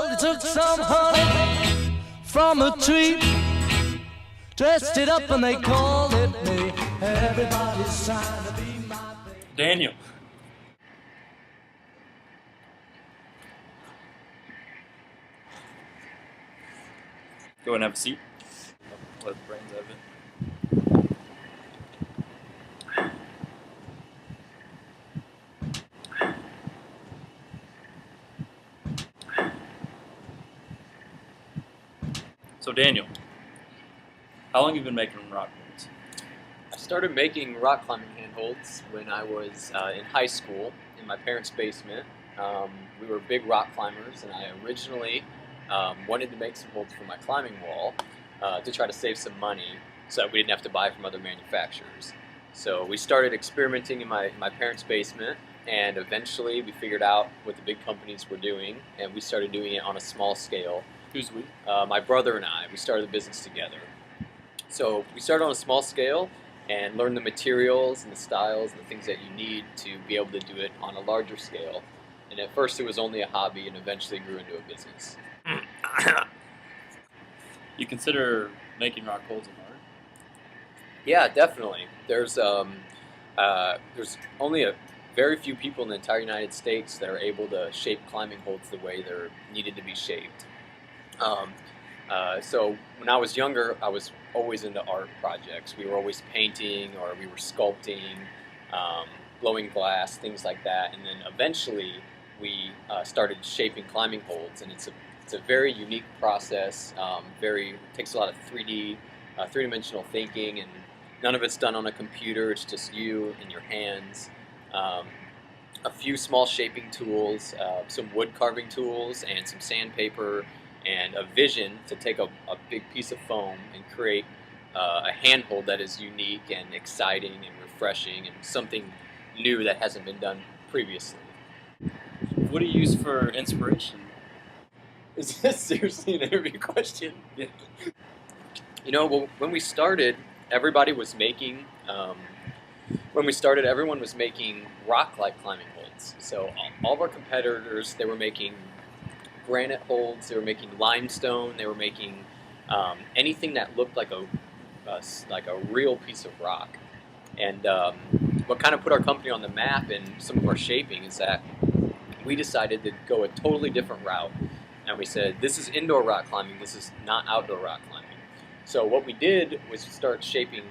Well, they took some honey from a tree, dressed it up and they called it me. Everybody's trying to be my baby. Daniel. Go and have a seat. Let the brains out of it. So Daniel, how long have you been making rock holds? I started making rock climbing handholds when I was in high school in my parents' basement. We were big rock climbers, and I originally wanted to make some holds for my climbing wall to try to save some money so that we didn't have to buy from other manufacturers. So we started experimenting in my parents' basement, and eventually we figured out what the big companies were doing, and we started doing it on a small scale. Who's we? My brother and I, we started the business together. So we started on a small scale and learned the materials and the styles and the things that you need to be able to do it on a larger scale. And at first it was only a hobby and eventually grew into a business. You consider making rock holds an art? Yeah, definitely. There's only a very few people in the entire United States that are able to shape climbing holds the way they're needed to be shaped. So when I was younger, I was always into art projects. We were always painting, or we were sculpting, blowing glass, things like that. And then eventually we started shaping climbing holds, and it's a very unique process. It takes a lot of three-dimensional thinking, and none of it's done on a computer. It's just you and your hands. A few small shaping tools, some wood carving tools, and some sandpaper, and a vision to take a big piece of foam and create a handhold that is unique and exciting and refreshing and something new that hasn't been done previously. What do you use for inspiration? Is this seriously an interview question? Yeah. You know, well, when we started, everybody was making, everyone was making rock-like climbing holds. So all of our competitors, they were making granite holds, they were making limestone, they were making anything that looked like a real piece of rock. And what kind of put our company on the map in some of our shaping is that we decided to go a totally different route. And we said, this is indoor rock climbing, this is not outdoor rock climbing. So what we did was start shaping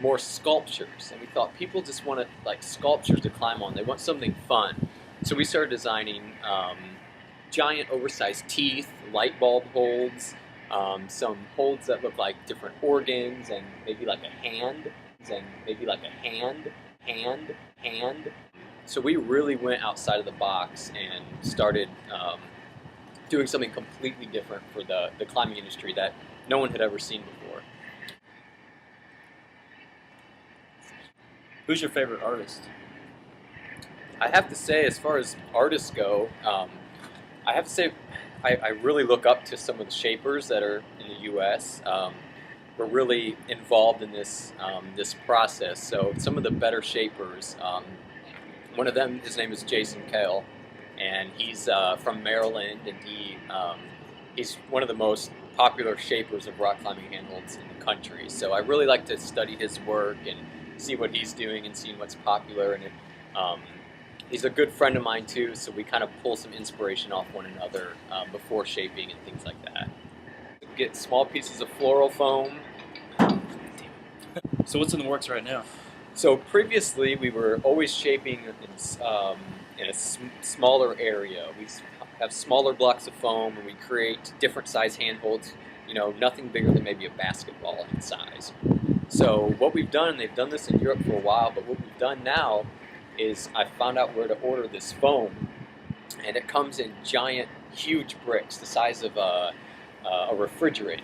more sculptures, and we thought people just want sculptures to climb on. They want something fun. So we started designing giant oversized teeth, light bulb holds, some holds that look like different organs, and maybe like a hand, hand. So we really went outside of the box and started doing something completely different for the climbing industry that no one had ever seen before. Who's your favorite artist? I have to say, as far as artists go, I have to say I really look up to some of the shapers that are in the U.S. We're really involved in this process. So some of the better shapers, one of them, his name is Jason Kale, and he's from Maryland, and he's one of the most popular shapers of rock climbing handholds in the country. So I really like to study his work and see what he's doing and see what's popular. And he's a good friend of mine too, so we kind of pull some inspiration off one another before shaping and things like that. Get small pieces of floral foam. So what's in the works right now? So previously we were always shaping in a smaller area. We have smaller blocks of foam, and we create different size handholds, nothing bigger than maybe a basketball in size. So what we've done, and they've done this in Europe for a while, but what we've done now is I found out where to order this foam, and it comes in giant, huge bricks the size of a refrigerator.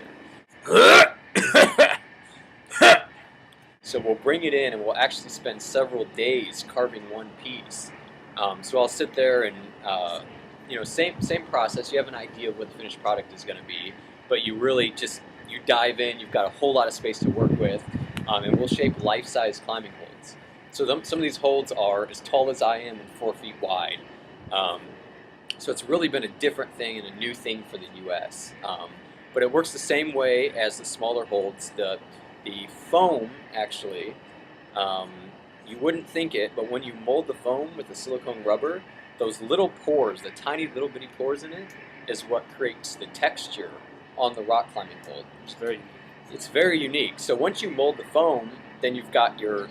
So we'll bring it in, and we'll actually spend several days carving one piece. So I'll sit there and, same process. You have an idea of what the finished product is going to be, but you really you dive in. You've got a whole lot of space to work with, and we'll shape life-size climbing holds. So some of these holds are as tall as I am and 4 feet wide. So it's really been a different thing and a new thing for the U.S. But it works the same way as the smaller holds. The foam actually, you wouldn't think it, but when you mold the foam with the silicone rubber, those little pores, the tiny little bitty pores in it, is what creates the texture on the rock climbing hold. It's very unique. So once you mold the foam, then you've got your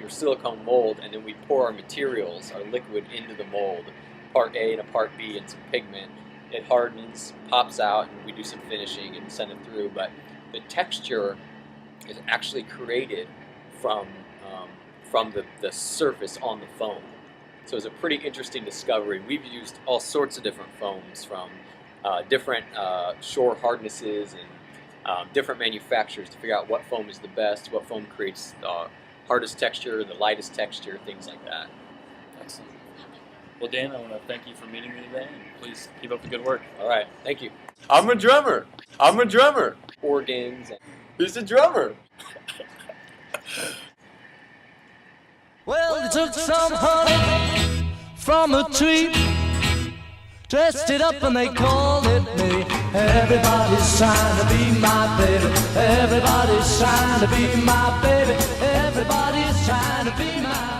silicone mold, and then we pour our materials, our liquid, into the mold, part A and a part B, and some pigment. It hardens, pops out, and we do some finishing and send it through. But the texture is actually created from the surface on the foam. So it's a pretty interesting discovery. We've used all sorts of different foams from different shore hardnesses and different manufacturers to figure out what foam is the best, what foam creates the hardest texture, the lightest texture, things like that. Excellent. Well, Dan, I want to thank you for meeting me today, and please keep up the good work. All right, thank you. I'm a drummer. I'm a drummer. Organs. He's a drummer. Well, they took some honey from a tree, dressed it up and they called it me. Everybody's trying to be my baby. Everybody's trying to be my baby. Everybody's trying to be my